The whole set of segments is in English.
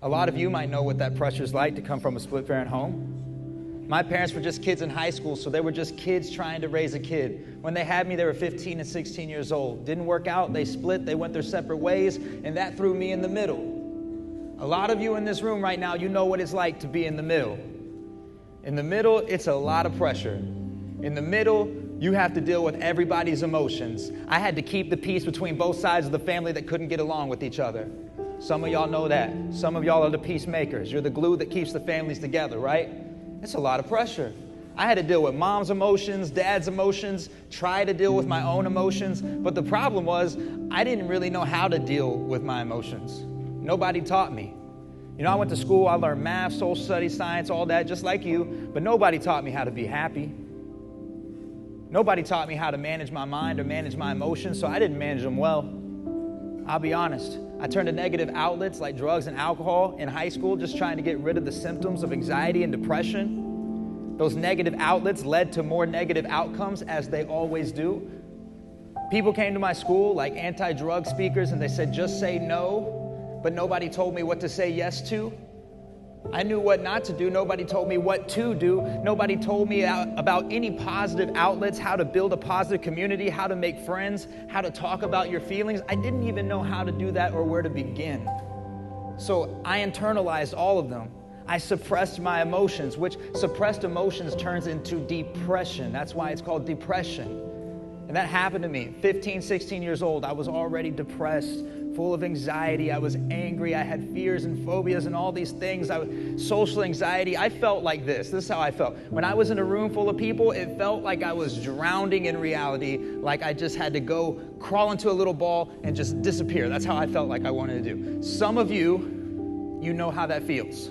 A lot of you might know what that pressure is like to come from a split-parent home. My parents were just kids in high school, so they were just kids trying to raise a kid. When they had me, they were 15 and 16 years old. Didn't work out, they split, they went their separate ways, and that threw me in the middle. A lot of you in this room right now, you know what it's like to be in the middle. In the middle, it's a lot of pressure. In the middle, you have to deal with everybody's emotions. I had to keep the peace between both sides of the family that couldn't get along with each other. Some of y'all know that. Some of y'all are the peacemakers. You're the glue that keeps the families together, right? It's a lot of pressure. I had to deal with mom's emotions, dad's emotions, try to deal with my own emotions. But the problem was, I didn't really know how to deal with my emotions. Nobody taught me. You know, I went to school, I learned math, social studies, science, all that, just like you, but nobody taught me how to be happy. Nobody taught me how to manage my mind or manage my emotions, so I didn't manage them well. I'll be honest. I turned to negative outlets like drugs and alcohol in high school, just trying to get rid of the symptoms of anxiety and depression. Those negative outlets led to more negative outcomes, as they always do. People came to my school like anti-drug speakers, and they said, just say no. But nobody told me what to say yes to. I knew what not to do. Nobody told me what to do. Nobody told me about any positive outlets, how to build a positive community, how to make friends, how to talk about your feelings. I didn't even know how to do that or where to begin. So I internalized all of them. I suppressed my emotions, which suppressed emotions turns into depression. That's why it's called depression. And that happened to me. 15, 16 years old, I was already depressed, full of anxiety. I was angry. I had fears and phobias and all these things. Social anxiety. I felt like this. This is how I felt. When I was in a room full of people, it felt like I was drowning in reality, like I just had to go crawl into a little ball and just disappear. That's how I felt like I wanted to do. Some of you, you know how that feels.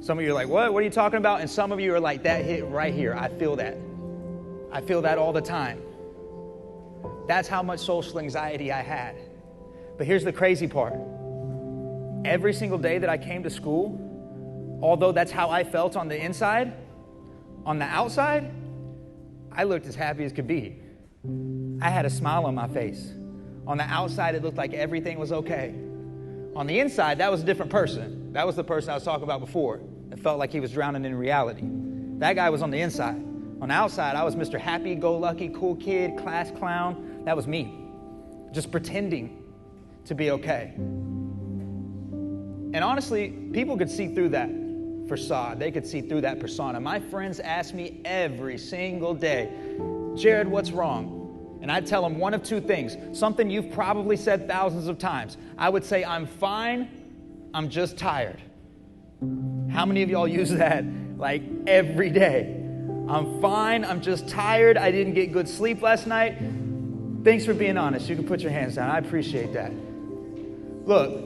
Some of you are like, what? What are you talking about? And some of you are like, that hit right here. I feel that. I feel that all the time. That's how much social anxiety I had. But here's the crazy part. Every single day that I came to school, although that's how I felt on the inside, on the outside, I looked as happy as could be. I had a smile on my face. On the outside, it looked like everything was okay. On the inside, that was a different person. That was the person I was talking about before. It felt like he was drowning in reality. That guy was on the inside. On the outside, I was Mr. Happy-go-lucky, cool kid, class clown. That was me, just pretending to be okay. And honestly, people could see through that facade. They could see through that persona. My friends ask me every single day, Jared, what's wrong? And I'd tell them one of two things, something you've probably said thousands of times. I would say, I'm fine, I'm just tired. How many of y'all use that like every day? I'm fine, I'm just tired, I didn't get good sleep last night. Thanks for being honest. You can put your hands down. I appreciate that. Look,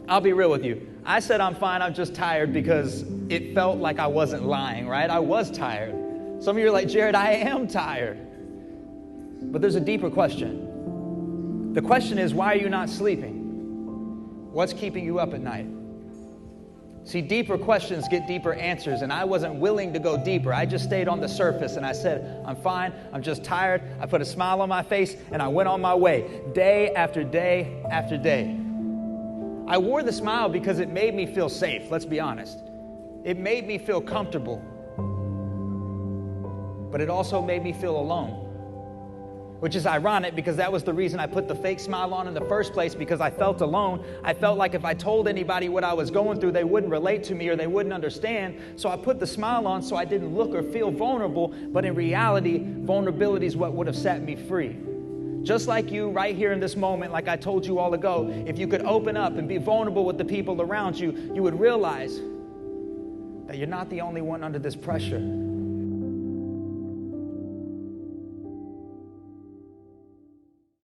I'll be real with you. I said I'm fine, I'm just tired because it felt like I wasn't lying, right? I was tired. Some of you are like, Jared, I am tired. But there's a deeper question. The question is, why are you not sleeping? What's keeping you up at night? See, deeper questions get deeper answers, and I wasn't willing to go deeper. I just stayed on the surface, and I said, I'm fine, I'm just tired. I put a smile on my face, and I went on my way, day after day after day. I wore the smile because it made me feel safe, let's be honest. It made me feel comfortable. But it also made me feel alone. Which is ironic because that was the reason I put the fake smile on in the first place, because I felt alone. I felt like if I told anybody what I was going through, they wouldn't relate to me or they wouldn't understand. So I put the smile on so I didn't look or feel vulnerable, but in reality, vulnerability is what would have set me free. Just like you right here in this moment, like I told you all ago, if you could open up and be vulnerable with the people around you, you would realize that you're not the only one under this pressure.